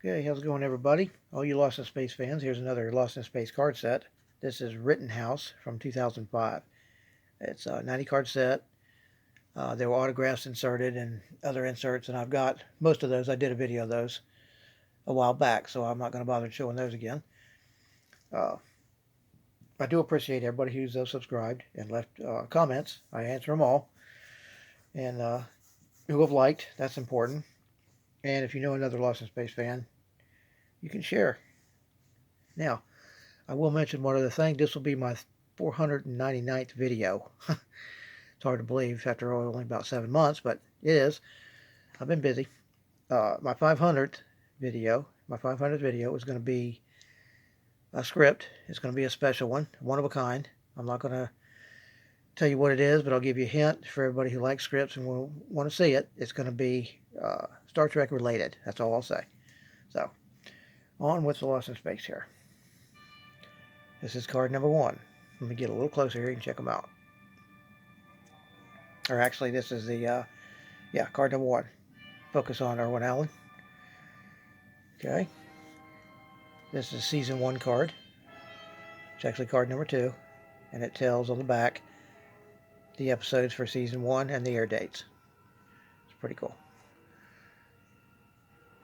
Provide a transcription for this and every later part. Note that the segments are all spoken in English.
Okay, how's it going, everybody? All you Lost in Space fans, here's another Lost in Space card set. This is Rittenhouse from 2005. It's a 90 card set. There were autographs inserted and other inserts, and I've got most of those. I did a video of those a while back, so I'm not going to bother showing those again. Uh, I do appreciate everybody who's subscribed and left comments. I answer them all. And who have liked, that's important. And if you know another Lost in Space fan, you can share. Now, I will mention one other thing. This will be my 499th video. It's hard to believe after only about 7 months, but it is. I've been busy. My 500th video is going to be a script. It's going to be a special one of a kind. I'm not going to tell you what it is, but I'll give you a hint for everybody who likes scripts and will want to see it. It's going to be Star Trek related. That's all I'll say. So, on with the Lost in Space here. This is card number 1. Let me get a little closer here and check them out. Or actually, this is the, card number 1. Focus on Irwin Allen. Okay. This is Season 1 card. It's actually card number 2. And it tells on the back the episodes for Season 1 and the air dates. It's pretty cool.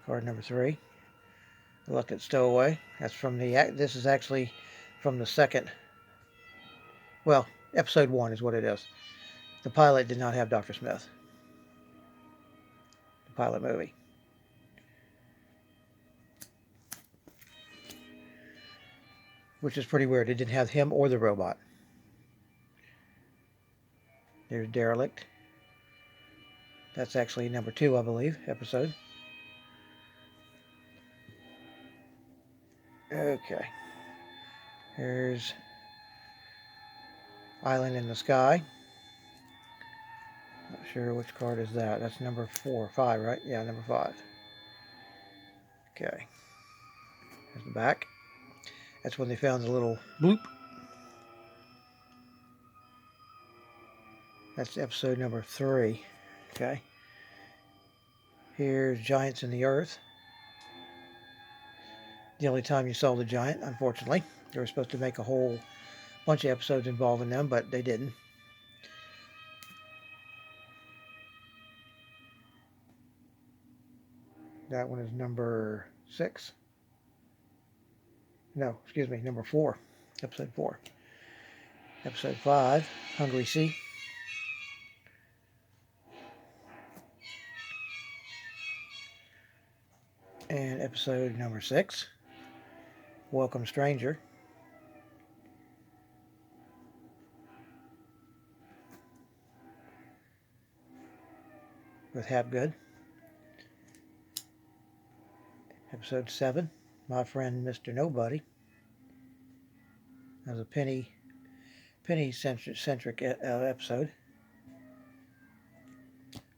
Card number 3. Reluctant Stowaway. That's from this is actually from the second, well, episode 1 is what it is. The pilot did not have Dr. Smith. The pilot movie. Which is pretty weird. It didn't have him or the robot. There's Derelict. That's actually number 2, I believe, episode. Okay. Here's Island in the Sky. Not sure which card is that. That's number 4, 5, right? Yeah, number 5. Okay. There's the back. That's when they found the little bloop. That's episode number 3. Okay. Here's Giants in the Earth. The only time you saw the giant, unfortunately. They were supposed to make a whole bunch of episodes involving them, but they didn't. That one is number 6. No, excuse me, number 4. Episode 4. Episode 5, Hungry Sea. And episode number 6, Welcome Stranger. With Hapgood. Episode 7, My Friend Mr. Nobody. That was a penny-centric episode.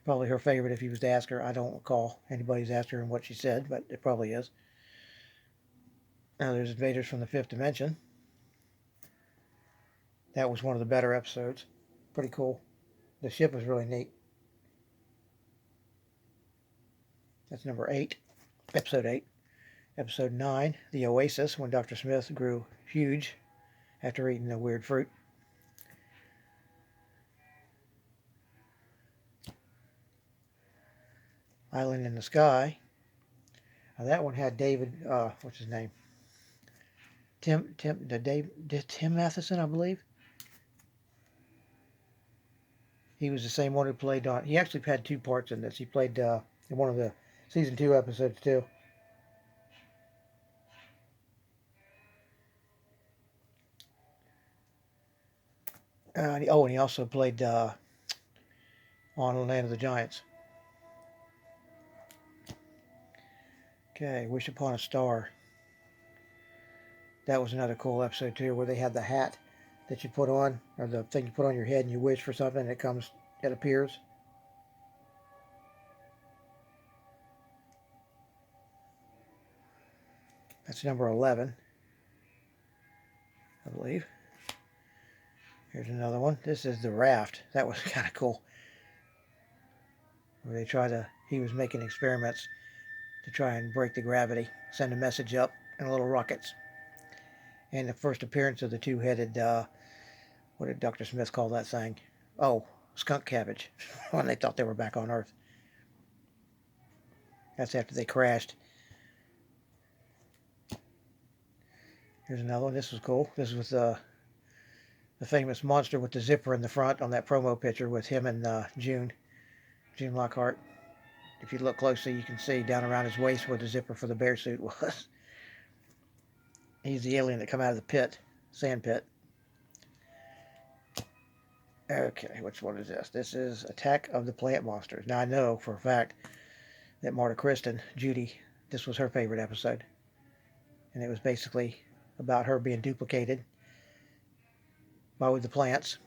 Probably her favorite if you was to ask her. I don't recall anybody's asked her what she said, but it probably is. Now there's Invaders from the Fifth Dimension. That was one of the better episodes. Pretty cool. The ship was really neat. That's number 8. Episode 8. Episode 9, The Oasis, when Dr. Smith grew huge after eating the weird fruit. Island in the Sky. Now that one had David, what's his name? Tim Matheson, I believe. He was the same one who played on. He actually had 2 parts in this. He played in one of the season 2 episodes too. And he also played on Land of the Giants. Okay, Wish Upon a Star. That was another cool episode too, where they had the hat that you put on, or the thing you put on your head and you wish for something and it appears. That's number 11, I believe. Here's another one. This is The Raft. That was kind of cool. Where he was making experiments to try and break the gravity, send a message up in little rockets. And the first appearance of the two-headed, what did Dr. Smith call that thing? Oh, skunk cabbage, when they thought they were back on Earth. That's after they crashed. Here's another one. This was cool. This was the famous monster with the zipper in the front on that promo picture with him and June Lockhart. If you look closely, you can see down around his waist where the zipper for the bear suit was. He's the alien that come out of the pit, sand pit. Okay, which one is this? This is Attack of the Plant Monsters. Now, I know for a fact that Marta Kristen, Judy, this was her favorite episode. And it was basically about her being duplicated by the plants.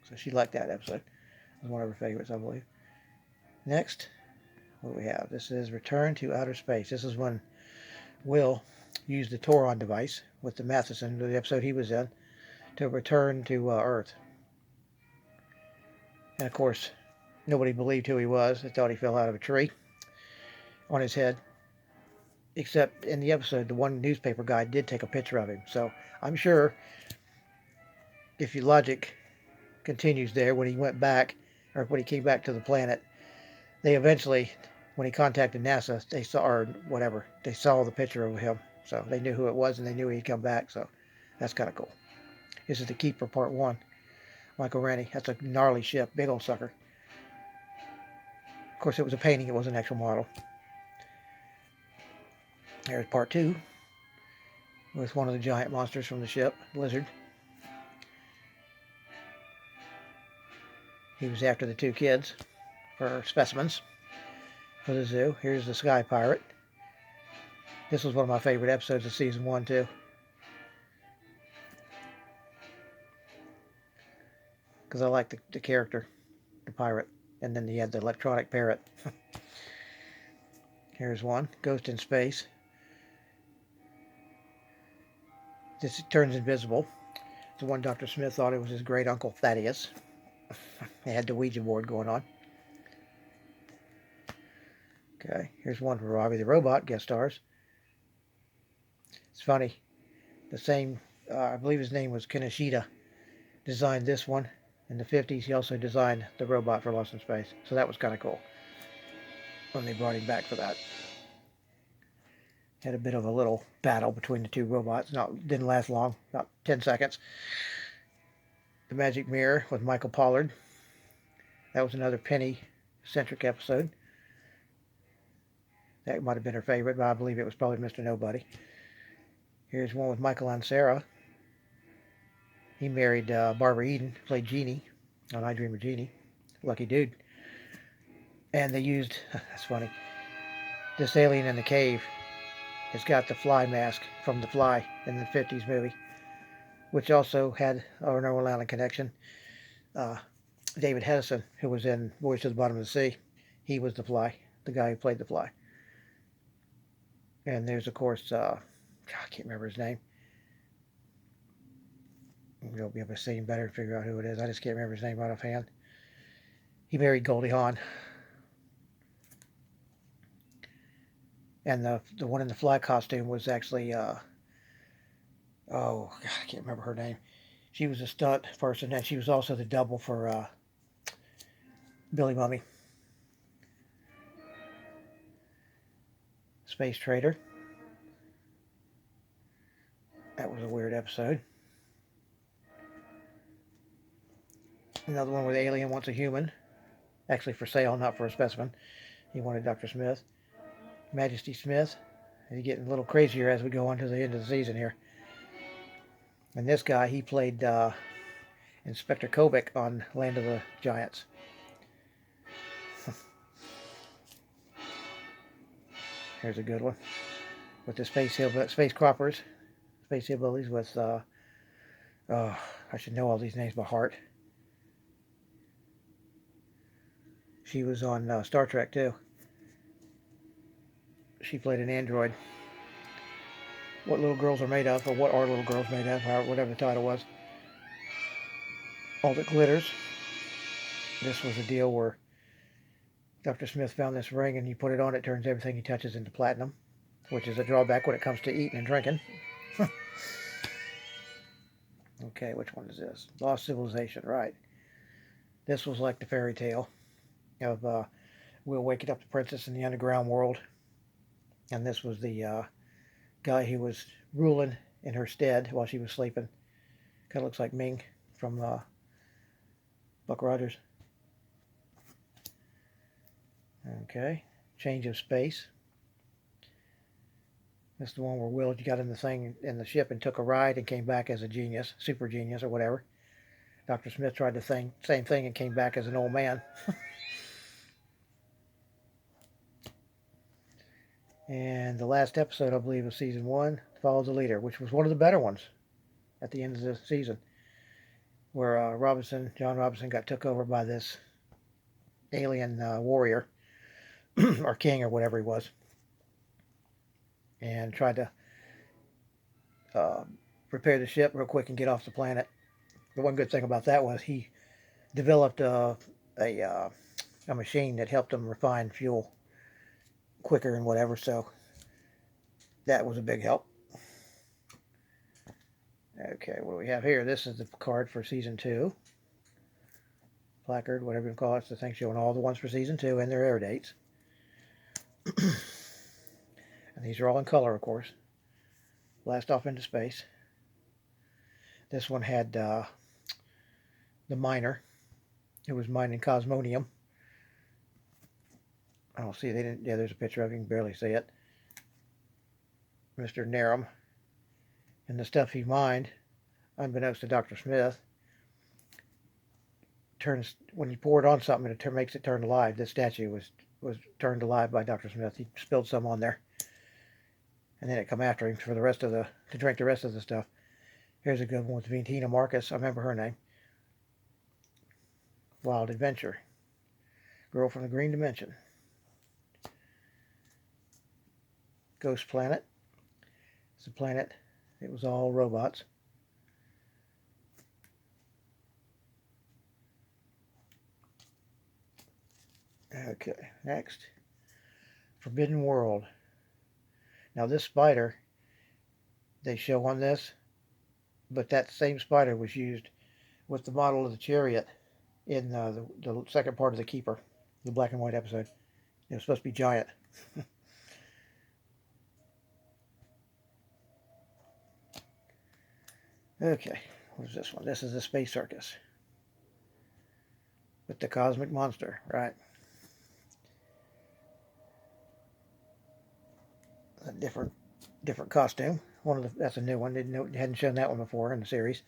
So she liked that episode. It was one of her favorites, I believe. Next, what do we have? This is Return to Outer Space. This is when Will used the Toron device with the Matheson, the episode he was in, to return to Earth. And of course, nobody believed who he was. They thought he fell out of a tree on his head. Except in the episode, the one newspaper guy did take a picture of him. So I'm sure if your logic continues there, when he went back, or when he came back to the planet, they eventually, when he contacted NASA, they saw, or whatever, they saw the picture of him. So they knew who it was, and they knew he'd come back. So that's kind of cool. This is The Keeper Part 1. Michael Rennie. That's a gnarly ship. Big old sucker. Of course, it was a painting. It wasn't an actual model. There's Part 2 with one of the giant monsters from the ship, Lizard. He was after the two kids for specimens for the zoo. Here's the Sky Pirate. This was one of my favorite episodes of Season 1, too. Because I like the character, the pirate. And then he had the electronic parrot. Here's one, Ghost in Space. This turns invisible. The one Dr. Smith thought it was his great uncle Thaddeus. They had the Ouija board going on. Okay, here's one for Robbie the Robot, guest stars. It's funny. The same, I believe his name was Kinoshita, designed this one. In the 50s, he also designed the robot for Lost in Space. So that was kind of cool when they brought him back for that. Had a bit of a little battle between the two robots. Didn't last long, about 10 seconds. The Magic Mirror with Michael Pollard. That was another Penny-centric episode. That might have been her favorite, but I believe it was probably Mr. Nobody. Here's one with Michael Ansara. He married Barbara Eden, played Jeannie on I Dream of Jeannie. Lucky dude. And they used, that's funny, this alien in the cave has got the fly mask from The Fly in the 50s movie, which also had our Northern Island connection. David Hedison, who was in Voyage to the Bottom of the Sea, he was the Fly, the guy who played the Fly. And there's, of course, I can't remember his name. You'll be able to see him better and figure out who it is. I just can't remember his name right offhand. He married Goldie Hawn. And the one in the fly costume was actually, I can't remember her name. She was a stunt person, and she was also the double for Billy Mummy. Space Trader. That was a weird episode. Another one where the alien wants a human. Actually for sale, not for a specimen. He wanted Dr. Smith. Majesty Smith. He's getting a little crazier as we go on to the end of the season here. And this guy, he played Inspector Kobik on Land of the Giants. Here's a good one. With the space croppers. Space hillbillies with, I should know all these names by heart. She was on Star Trek, too. She played an android. What Little Girls Are Made Of, or What Are Little Girls Made Of, whatever the title was. All That Glitters. This was a deal where Dr. Smith found this ring, and you put it on, it turns everything he touches into platinum, which is a drawback when it comes to eating and drinking. Okay, which one is this? Lost Civilization, right. This was like the fairy tale of Will waking up the princess in the underground world. And this was the guy who was ruling in her stead while she was sleeping. Kind of looks like Ming from Buck Rogers. Okay, Change of Space. This is the one where Will got in the thing in the ship and took a ride and came back as a genius, super genius or whatever. Dr. Smith tried the same thing and came back as an old man. And the last episode, I believe, of season 1, Follow the Leader, which was one of the better ones at the end of the season, where John Robinson got took over by this alien warrior, or king, or whatever he was, and tried to repair the ship real quick and get off the planet. The one good thing about that was he developed a machine that helped him refine fuel quicker and whatever, so that was a big help. Okay, what do we have here? This is the card for season 2. Placard, whatever you call it. It's the thing showing all the ones for season 2 and their air dates. And these are all in color, of course. Blast off into space. This one had the miner who was mining cosmonium. I don't see it. They didn't. Yeah, there's a picture of it. You can barely see it. Mr. Narum. And the stuff he mined, unbeknownst to Dr. Smith, turns, when you pour it on something, it makes it turn alive. This statue was turned alive by Dr. Smith. He spilled some on there, and then it come after him for the rest of to drink the rest of the stuff. Here's a good one with Tina Marcus. I remember her name. Wild Adventure. Girl from the Green Dimension. Ghost Planet. It's a planet. It was all robots. Okay, next. Forbidden World. Now this spider, they show on this, but that same spider was used with the model of the chariot in the second part of The Keeper, the black and white episode. It was supposed to be giant. Okay, what is this one? This is the Space Circus. With the Cosmic Monster, right. A different costume. That's a new one. Hadn't shown that one before in the series.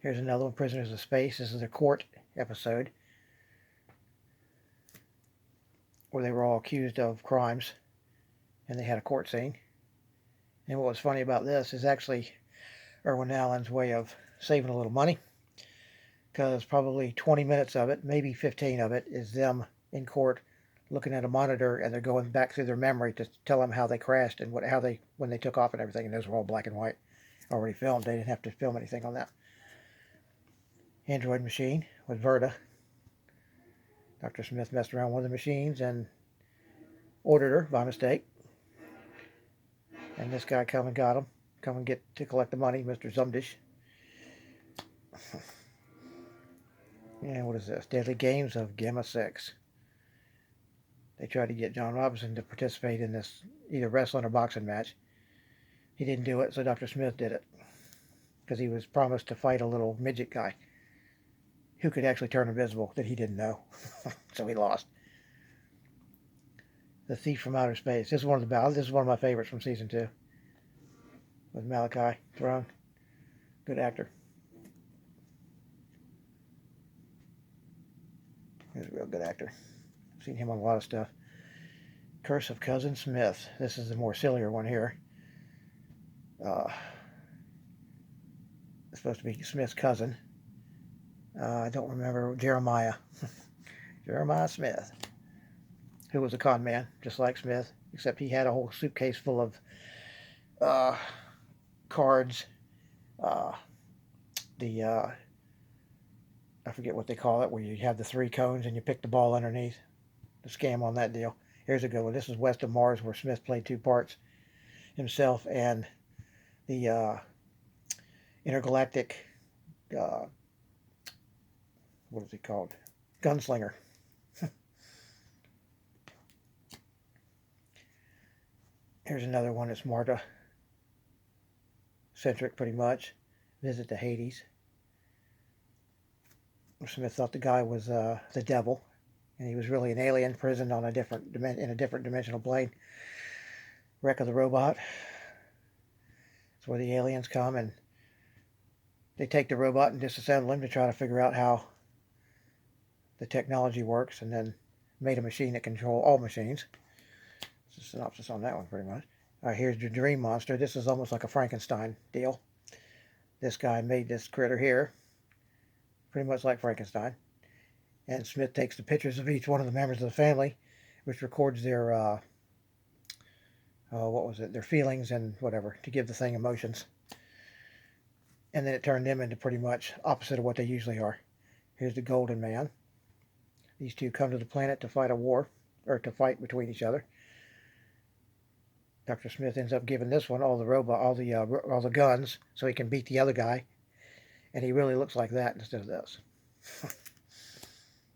Here's another one, Prisoners of Space. This is a court episode where they were all accused of crimes, and they had a court scene. And what was funny about this is actually Irwin Allen's way of saving a little money, because probably 20 minutes of it, maybe 15 of it, is them in court looking at a monitor, and they're going back through their memory to tell them how they crashed and when they took off and everything. And those were all black and white, already filmed. They didn't have to film anything on that. Android machine with Verta. Dr. Smith messed around with one of the machines and ordered her by mistake. And this guy come and got him. Come and get to collect the money, Mr. Zumdish. And what is this? Deadly Games of Gamma 6. They tried to get John Robinson to participate in this either wrestling or boxing match. He didn't do it, so Dr. Smith did it. Because he was promised to fight a little midget guy who could actually turn invisible that he didn't know. So he lost. The Thief from Outer Space. This is one of my favorites from season 2. With Malachi Throne. Good actor. He's a real good actor. I've seen him on a lot of stuff. Curse of Cousin Smith. This is the more sillier one here. It's supposed to be Smith's cousin. I don't remember. Jeremiah. Jeremiah Smith. Who was a con man, just like Smith, except he had a whole suitcase full of cards. I forget what they call it, where you have the 3 cones and you pick the ball underneath. the scam on that deal. Here's a good one. This is West of Mars, where Smith played two parts, himself and the intergalactic, uh, what is he called? Gunslinger. Here's another one that's Marta-centric, pretty much. Visit to Hades. Smith thought the guy was the devil, and he was really an alien imprisoned on in a different dimensional plane. Wreck of the robot. That's where the aliens come, and they take the robot and disassemble him to try to figure out how the technology works, and then made a machine that control all machines. It's a synopsis on that one, pretty much. All right, here's the Dream Monster. This is almost like a Frankenstein deal. This guy made this critter here, pretty much like Frankenstein. And Smith takes the pictures of each one of the members of the family, which records their, their feelings and whatever, to give the thing emotions. And then it turned them into pretty much opposite of what they usually are. Here's the Golden Man. These two come to the planet to fight a war, or to fight between each other. Dr. Smith ends up giving this one all the guns, so he can beat the other guy. And he really looks like that instead of this.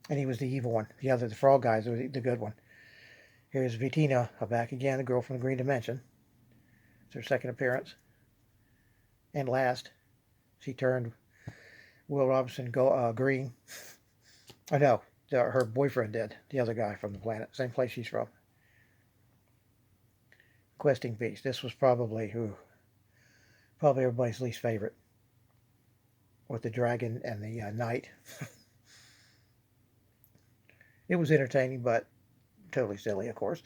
And he was the evil one. The frog guy is the good one. Here's Vitina back again, the girl from the Green Dimension. It's her second appearance. And last, she turned Will Robinson green. I know, her boyfriend did. The other guy from the planet, same place she's from. Questing Beast. This was probably everybody's least favorite, with the dragon and the knight. It was entertaining, but totally silly, of course,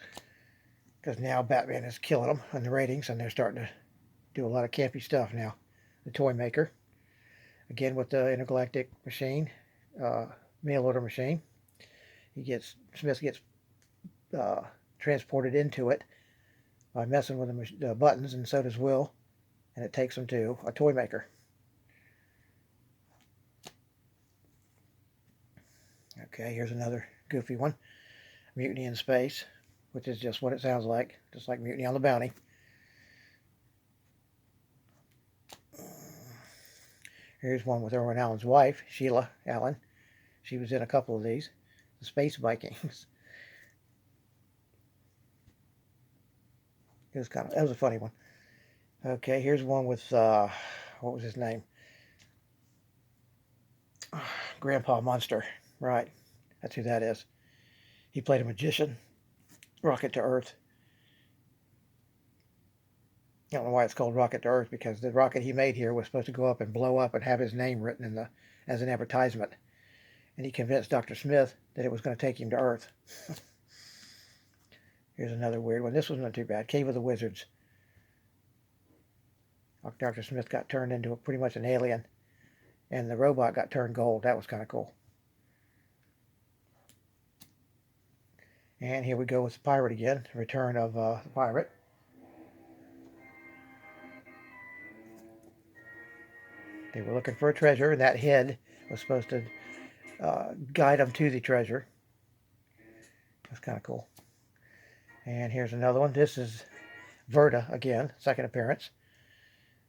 because now Batman is killing them on the ratings, and they're starting to do a lot of campy stuff now. The Toy Maker, again with the intergalactic machine, mail order machine. Smith gets transported into it by messing with the buttons, and so does Will, and it takes him to a toy maker. Okay, here's another goofy one. Mutiny in Space, which is just what it sounds like, just like Mutiny on the Bounty. Here's one with Irwin Allen's wife, Sheila Allen. She was in a couple of these. The Space Vikings. That was a funny one. Okay, here's one with, what was his name? Grandpa Munster. Right, that's who that is. He played a magician. Rocket to Earth. I don't know why it's called Rocket to Earth, because the rocket he made here was supposed to go up and blow up and have his name written as an advertisement. And he convinced Dr. Smith that it was going to take him to Earth. Here's another weird one. This one's not too bad. Cave of the Wizards. Dr. Smith got turned into pretty much an alien, and the robot got turned gold. That was kind of cool. And here we go with the pirate again. Return of the pirate. They were looking for a treasure, and that head was supposed to guide them to the treasure. That's kind of cool. And here's another one. This is Verda again, second appearance.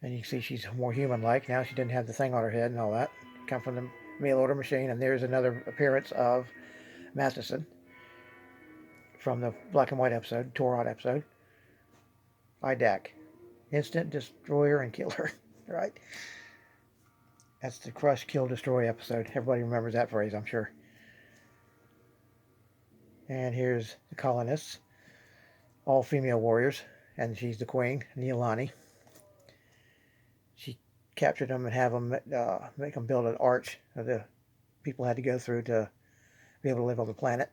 And you can see she's more human-like. Now she didn't have the thing on her head and all that. Come from the mail order machine. And there's another appearance of Matheson from the black and white episode, Torod episode. IDAC. Instant Destroyer and Killer. Right? That's the Crush, Kill, Destroy episode. Everybody remembers that phrase, I'm sure. And here's the colonists. All female warriors. And she's the queen, Neilani. She captured them and have them make them build an arch that the people had to go through to be able to live on the planet.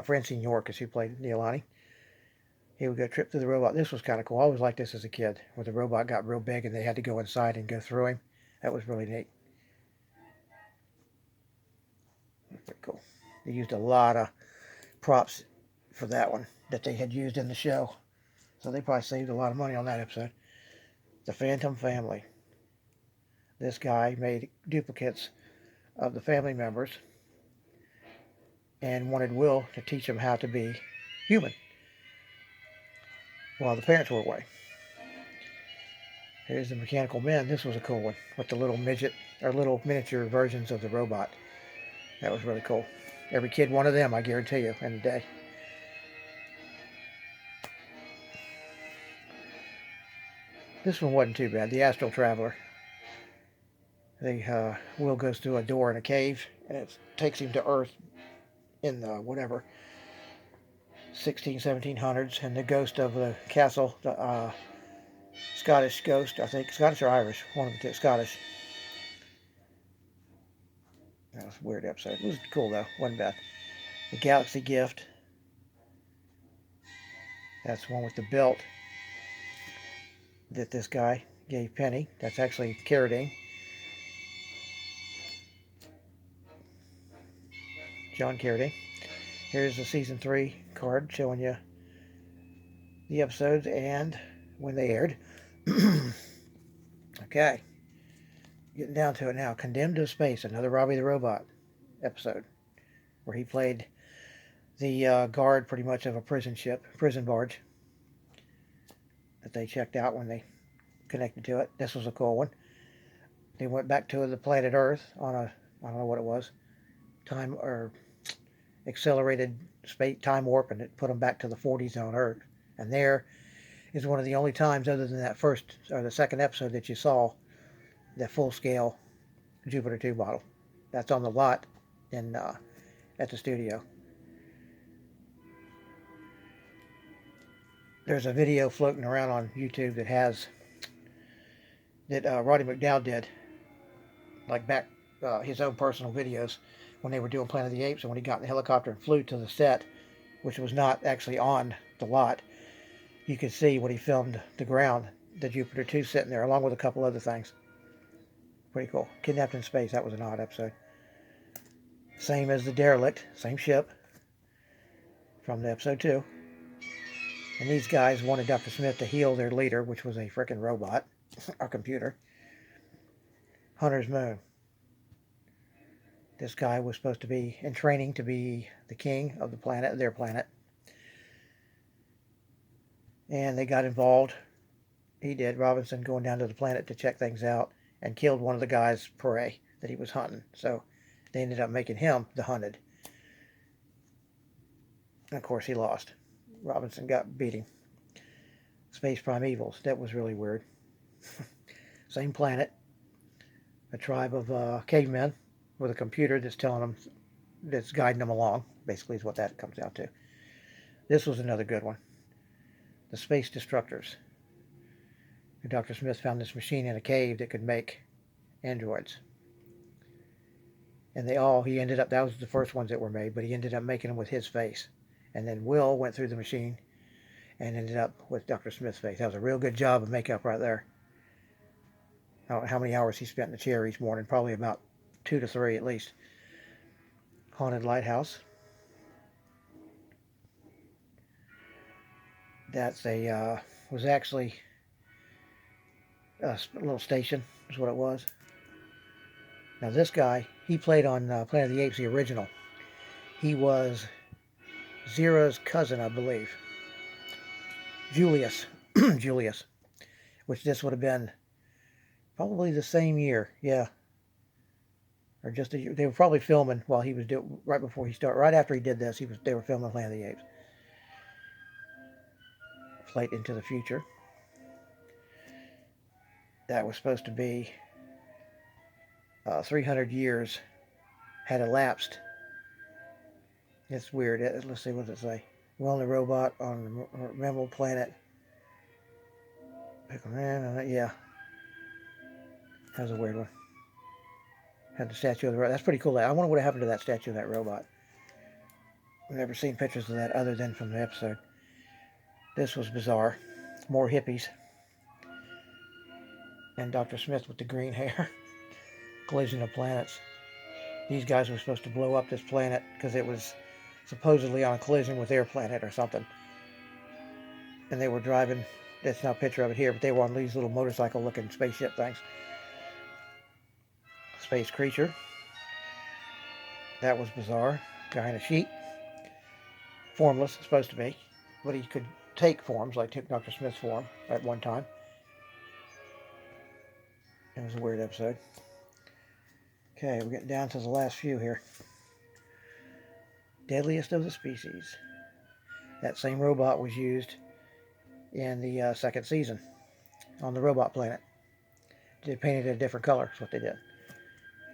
Francine York is who played Neilani. Here we go, Trip Through the Robot. This was kind of cool. I always liked this as a kid, where the robot got real big and they had to go inside and go through him. That was really neat. Pretty cool. They used a lot of props for that one that they had used in the show. So they probably saved a lot of money on that episode. The Phantom Family. This guy made duplicates of the family members and wanted Will to teach him how to be human while the parents were away. Here's the Mechanical Men. This was a cool one with the little midget or little miniature versions of the robot. That was really cool. Every kid wanted them, I guarantee you, in the day. This one wasn't too bad. The Astral Traveler. Will goes through a door in a cave, and it takes him to Earth in the whatever 1700s, and the ghost of the castle, the Scottish ghost, I think, Scottish or Irish, one of the two, Scottish. That was a weird episode. It was cool though, wasn't bad. The Galaxy Gift. That's one with the belt that this guy gave Penny. That's actually Carradine. John Carradine. Here's the season 3 card showing you the episodes and when they aired. Okay. Getting down to it now. Condemned to Space, another Robbie the Robot episode, where he played the guard pretty much of a prison barge that they checked out when they connected to it. This was a cool one. They went back to the planet Earth on a, I don't know what it was, time or accelerated space time warp, and it put them back to the 40s on Earth. And there is one of the only times, other than that first or the second episode, that you saw the full-scale Jupiter 2 bottle. That's on the lot in at the studio. There's a video floating around on YouTube that has that Roddy McDowell did, like back his own personal videos when they were doing Planet of the Apes, and when he got in the helicopter and flew to the set, which was not actually on the lot. You could see when he filmed the ground, the Jupiter 2 sitting there, along with a couple other things. Pretty cool. Kidnapped in Space, that was an odd episode. Same as the Derelict, same ship from the episode 2. And these guys wanted Dr. Smith to heal their leader, which was a frickin' robot, a computer. Hunter's Moon. This guy was supposed to be in training to be the king of the planet, their planet. And they got involved. He did, Robinson, going down to the planet to check things out, and killed one of the guy's prey that he was hunting. So they ended up making him the hunted. And of course he lost. Robinson beat him. Space Primevals. That was really weird. Same planet. A tribe of cavemen with a computer that's telling them, that's guiding them along. Basically is what that comes out to. This was another good one. The Space Destructors. Dr. Smith found this machine in a cave that could make androids. And he ended up, that was the first ones that were made, but he ended up making them with his face. And then Will went through the machine and ended up with Dr. Smith's face. That was a real good job of makeup right there. I don't know how many hours he spent in the chair each morning. Probably about 2 to 3 at least. Haunted Lighthouse. That's was actually a little station is what it was. Now this guy, he played on Planet of the Apes, the original. He was Zira's cousin, I believe. Julius. Julius. Which this would have been probably the same year, yeah. Or just a year. They were probably filming while he was right before he started. Right after he did this, they were filming Planet of the Apes. Flight into the Future. That was supposed to be 300 years had elapsed. It's weird. Let's see, what does it say? Will the robot on a memorable planet. Yeah. That was a weird one. Had the statue of the robot. That's pretty cool. I wonder what happened to that statue of that robot. I've never seen pictures of that other than from the episode. This was bizarre. More hippies. And Dr. Smith with the green hair. Collision of planets. These guys were supposed to blow up this planet because it was supposedly on a collision with their planet or something. And they were driving, that's not a picture of it here, but they were on these little motorcycle-looking spaceship things. Space Creature. That was bizarre. Guy in a sheet. Formless, supposed to be. But he could take forms, like took Dr. Smith's form at one time. It was a weird episode. Okay, we're getting down to the last few here. Deadliest of the species. That same robot was used in the second season on the robot planet. They painted it a different color, is what they did.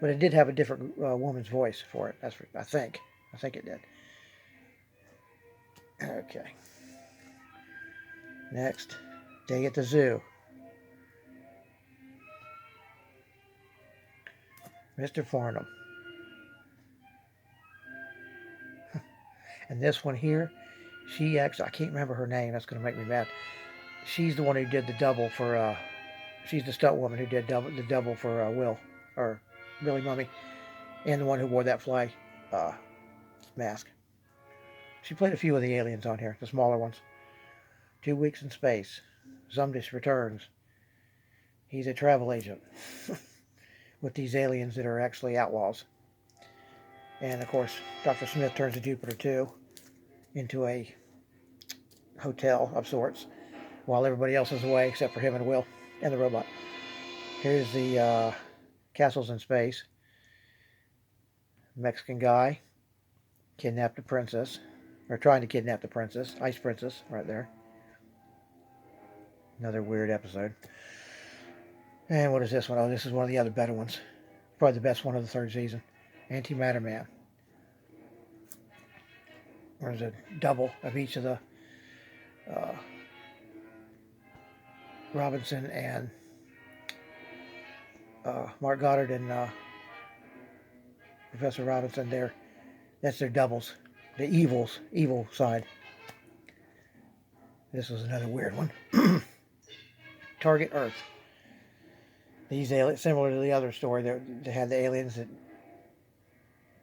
But it did have a different woman's voice for it. I think it did. Okay. Next, Day at the Zoo. Mr. Farnham. And this one here, she actually, I can't remember her name. That's going to make me mad. She's the one who did the double for, she's the stunt woman who did the double for Will, or Billy Mummy, and the one who wore that fly mask. She played a few of the aliens on here, the smaller ones. 2 Weeks in Space. Zumdish returns. He's a travel agent with these aliens that are actually outlaws. And of course, Dr. Smith turns to Jupiter 2 into a hotel of sorts, while everybody else is away except for him and Will and the robot. Here's the Castles in Space. Mexican guy kidnapped a princess, or trying to kidnap the princess, Ice Princess, right there. Another weird episode. And what is this one? Oh, this is one of the other better ones. Probably the best one of the third season. Antimatter Man. There's a double of each of the Robinson and Mark Goddard and Professor Robinson there. That's their doubles. The evil side. This was another weird one. Target Earth. These aliens, similar to the other story, they had the aliens that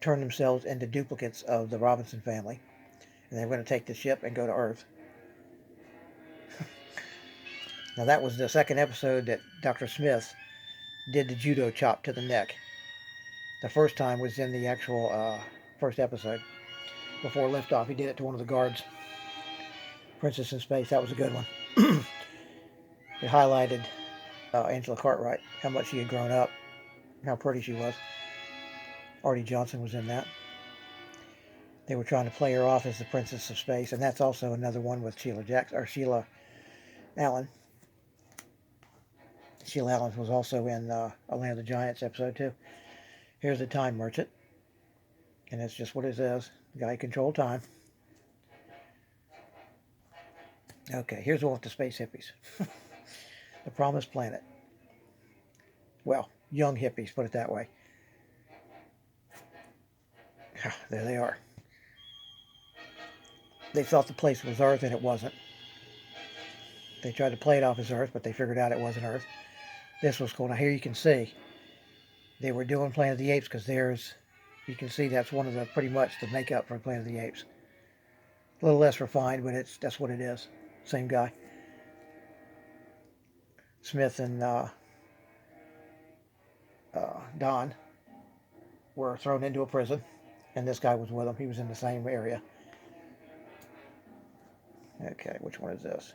turned themselves into duplicates of the Robinson family. And they were going to take the ship and go to Earth. Now that was the second episode that Dr. Smith did the judo chop to the neck. The first time was in the actual first episode. Before liftoff, he did it to one of the guards. Princess in Space, that was a good one. It highlighted Angela Cartwright, how much she had grown up, how pretty she was. Artie Johnson was in that. They were trying to play her off as the Princess of Space, and that's also another one with Sheila Allen. Sheila Allen was also in A Land of the Giants episode 2. Here's the Time Merchant, and it's just what it is. The guy controlled time. Okay, here's one with the space hippies. The Promised Planet. Well, young hippies, put it that way. There they are. They thought the place was Earth, and it wasn't. They tried to play it off as Earth, but they figured out it wasn't Earth. This was cool. Now here you can see they were doing Planet of the Apes, because you can see that's one of the, pretty much the makeup for Planet of the Apes. A little less refined, but that's what it is. Same guy. Smith and Don were thrown into a prison, and this guy was with them. He was in the same area. Okay, which one is this?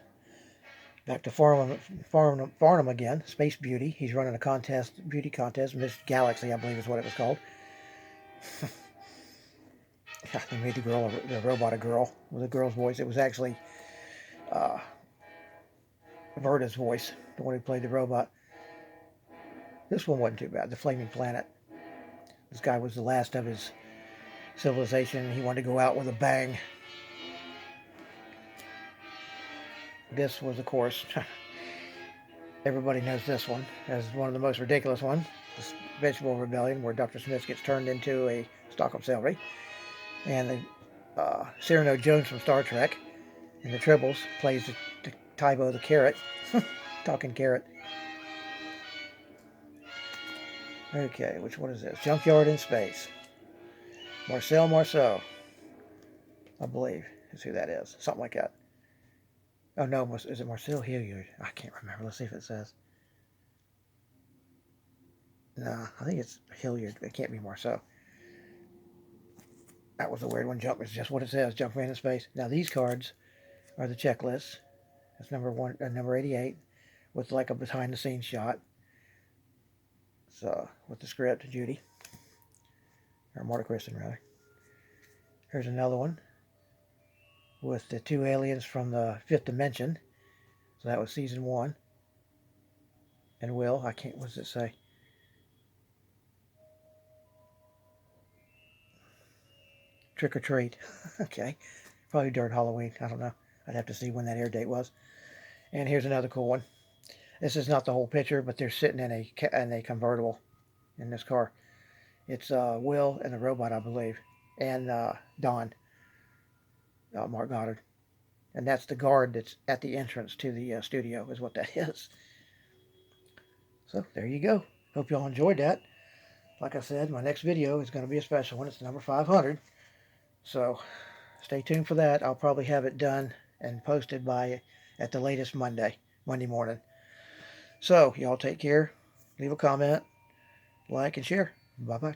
Back to Farnham again. Space Beauty. He's running a beauty contest. Miss Galaxy, I believe is what it was called. They made the robot a girl with a girl's voice. It was actually Verda's voice, the one who played the robot. This one wasn't too bad. The Flaming Planet. This guy was the last of his civilization. He wanted to go out with a bang. This was, of course, everybody knows this one as one of the most ridiculous ones. This Vegetable Rebellion, where Dr. Smith gets turned into a Stockholm Celery. And Cyrano Jones from Star Trek, and the Tribbles plays the Tybo the Carrot, talking carrot. Okay, which one is this? Junkyard in Space. Marcel Marceau, I believe, is who that is. Something like that. Oh no, is it Marcel Hilliard? I can't remember. Let's see if it says. No, I think it's Hilliard. It can't be Marceau. That was a weird one. Jump is just what it says. Jump ran in space. Now these cards are the checklists. That's number 88, with like a behind the scenes shot. So with the script, Judy, or Marta Kristen rather. Here's another one with the two aliens from the fifth dimension. So that was season 1. And Will, I can't. What does it say? Trick or treat. Okay, probably during Halloween. I don't know. I'd have to see when that air date was. And here's another cool one. This is not the whole picture, but they're sitting in a convertible in this car. It's Will and the robot, I believe, and Don, Mark Goddard, and that's the guard that's at the entrance to the studio, is what that is. So there you go. Hope y'all enjoyed that. Like I said, my next video is going to be a special one. It's number 500. So stay tuned for that. I'll probably have it done and posted by at the latest Monday morning. So y'all take care. Leave a comment, like, and share. Bye-bye.